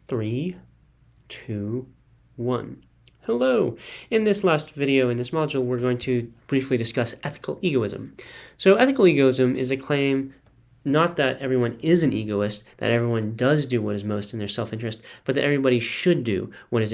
3, 2, 1. Hello! In this last video, in this module, we're going to briefly discuss ethical egoism. So ethical egoism is a claim not that everyone is an egoist, that everyone does do what is most in their self-interest, but that everybody should do what is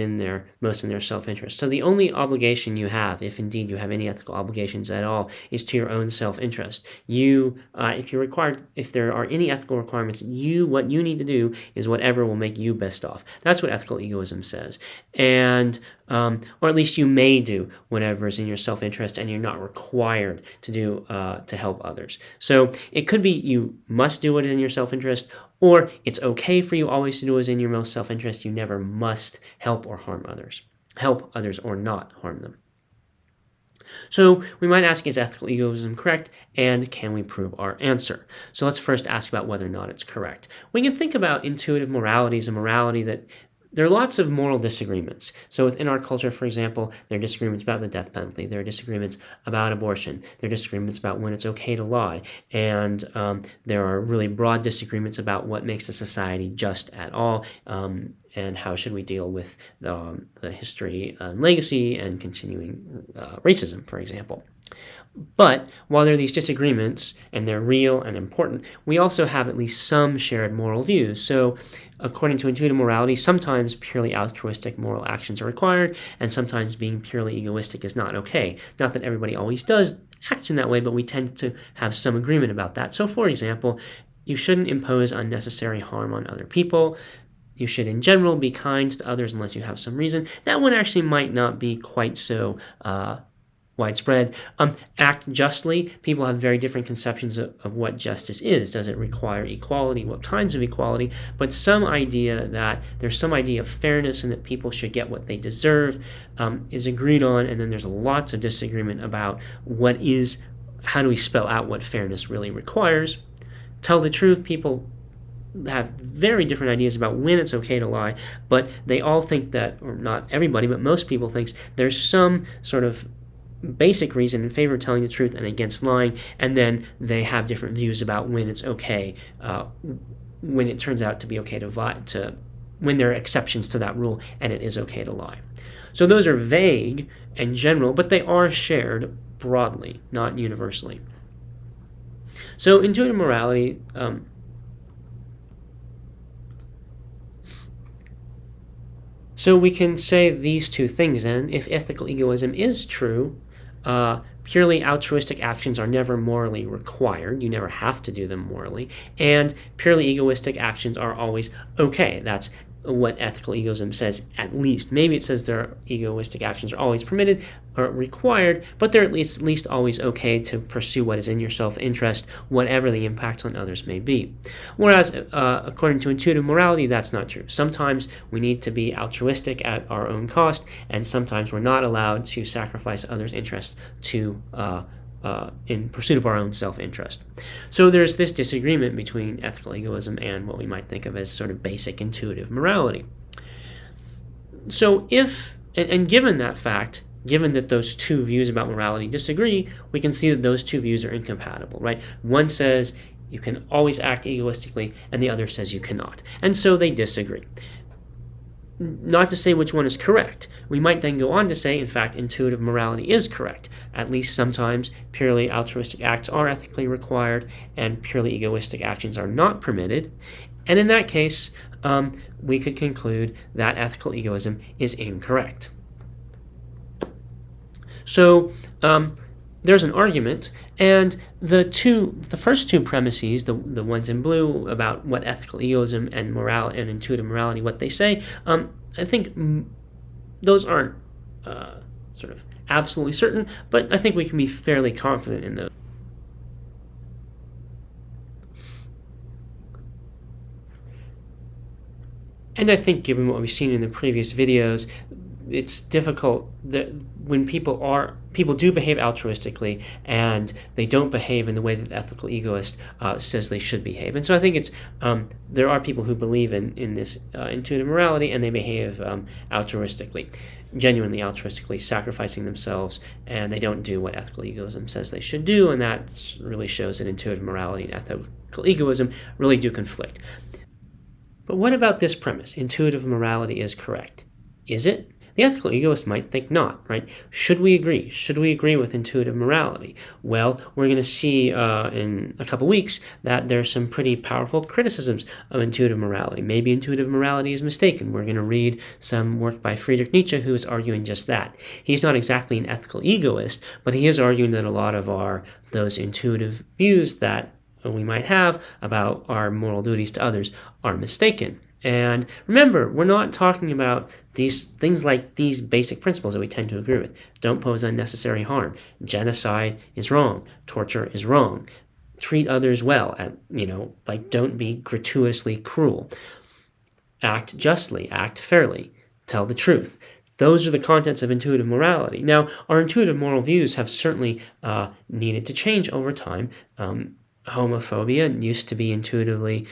most in their self-interest. So the only obligation you have, if indeed you have any ethical obligations at all, is to your own self-interest. If there are any ethical requirements, what you need to do is whatever will make you best off. That's what ethical egoism says. And or at least you may do whatever is in your self-interest, and you're not required to do to help others. So it could be you must do what is in your self-interest, or it's okay for you always to do what is in your most self-interest. You never must help or harm others. Help others or not harm them. So we might ask, is ethical egoism correct, and can we prove our answer? So let's first ask about whether or not it's correct. We can think about intuitive morality as a morality that there are lots of moral disagreements. So within our culture, for example, there are disagreements about the death penalty. There are disagreements about abortion. There are disagreements about when it's okay to lie. And there are really broad disagreements about what makes a society just at all, and how should we deal with the history and legacy and continuing racism, for example. But while there are these disagreements, and they're real and important, we also have at least some shared moral views. So according to intuitive morality, sometimes purely altruistic moral actions are required, and sometimes being purely egoistic is not okay. Not that everybody always does act in that way, but we tend to have some agreement about that. So for example, you shouldn't impose unnecessary harm on other people. You should, in general, be kind to others unless you have some reason. That one actually might not be quite so widespread. Act justly. People have very different conceptions of what justice is. Does it require equality? What kinds of equality? But there's some idea of fairness and that people should get what they deserve is agreed on, and then there's lots of disagreement about how do we spell out what fairness really requires. Tell the truth. People have very different ideas about when it's okay to lie, but they all think that, or not everybody, but most people thinks there's some sort of basic reason in favor of telling the truth and against lying, and then they have different views about when it's okay, when it turns out to be okay to lie, when there are exceptions to that rule and it is okay to lie. So those are vague and general, but they are shared broadly, not universally. So intuitive morality so we can say these two things then. If ethical egoism is true, purely altruistic actions are never morally required. You never have to do them morally. And purely egoistic actions are always okay. That's what ethical egoism says, at least. Maybe it says their egoistic actions are always permitted or required, but they're at least always okay to pursue what is in your self-interest, whatever the impacts on others may be. Whereas, according to intuitive morality, that's not true. Sometimes we need to be altruistic at our own cost, and sometimes we're not allowed to sacrifice others' interests in pursuit of our own self-interest. So there's this disagreement between ethical egoism and what we might think of as sort of basic intuitive morality. So given that fact, given that those two views about morality disagree, we can see that those two views are incompatible, right? One says you can always act egoistically, and the other says you cannot. And so they disagree. Not to say which one is correct. We might then go on to say, in fact, intuitive morality is correct. At least sometimes purely altruistic acts are ethically required and purely egoistic actions are not permitted. And in that case, we could conclude that ethical egoism is incorrect. So there's an argument, and the first two premises, the ones in blue about what ethical egoism and intuitive morality, what they say, I think those aren't sort of absolutely certain, but I think we can be fairly confident in those. And I think, given what we've seen in the previous videos, it's difficult that when people do behave altruistically and they don't behave in the way that the ethical egoist says they should behave. And so I think it's there are people who believe in this intuitive morality, and they behave altruistically, genuinely altruistically, sacrificing themselves, and they don't do what ethical egoism says they should do, and that really shows that intuitive morality and ethical egoism really do conflict. But what about this premise? Intuitive morality is correct. Is it? The ethical egoist might think not, right? Should we agree? Should we agree with intuitive morality? Well, we're going to see in a couple weeks that there's some pretty powerful criticisms of intuitive morality. Maybe intuitive morality is mistaken. We're going to read some work by Friedrich Nietzsche who is arguing just that. He's not exactly an ethical egoist, but he is arguing that a lot of those intuitive views that we might have about our moral duties to others are mistaken. And remember, we're not talking about these things like these basic principles that we tend to agree with. Don't pose unnecessary harm. Genocide is wrong. Torture is wrong. Treat others well. Don't be gratuitously cruel. Act justly. Act fairly. Tell the truth. Those are the contents of intuitive morality. Now, our intuitive moral views have certainly needed to change over time. Homophobia used to be intuitively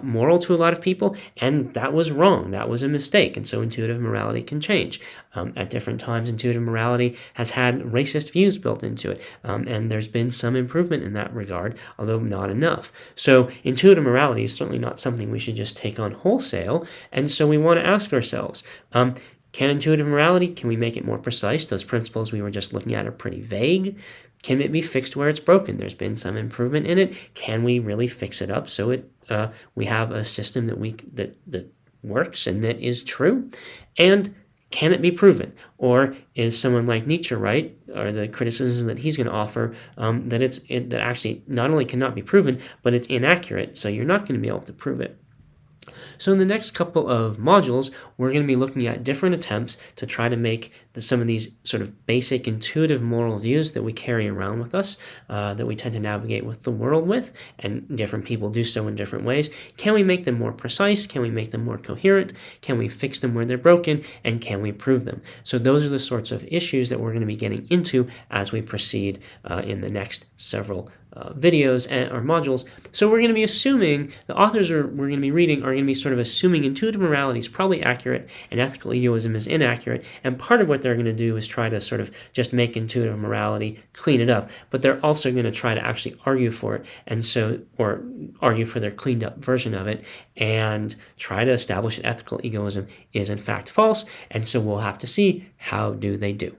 moral to a lot of people, and that was wrong. That was a mistake, and so intuitive morality can change. At different times, intuitive morality has had racist views built into it, and there's been some improvement in that regard, although not enough. So intuitive morality is certainly not something we should just take on wholesale, and so we want to ask ourselves, can intuitive morality, can we make it more precise? Those principles we were just looking at are pretty vague. Can it be fixed where it's broken? There's been some improvement in it. Can we really fix it up so we have a system that works and that is true? And can it be proven? Or is someone like Nietzsche right, or the criticism that he's going to offer, that actually not only cannot be proven, but it's inaccurate, so you're not going to be able to prove it? So in the next couple of modules, we're going to be looking at different attempts to try to make some of these sort of basic intuitive moral views that we carry around with us, that we tend to navigate with the world with, and different people do so in different ways. Can we make them more precise? Can we make them more coherent? Can we fix them where they're broken? And can we prove them? So those are the sorts of issues that we're going to be getting into as we proceed in the next several videos or modules. So we're going to be assuming, the authors we're going to be reading are going to be sort of assuming intuitive morality is probably accurate and ethical egoism is inaccurate, and part of what they're going to do is try to sort of just make intuitive morality, clean it up, but they're also going to try to actually argue for it, or argue for their cleaned up version of it, and try to establish that ethical egoism is in fact false, and so we'll have to see how do they do.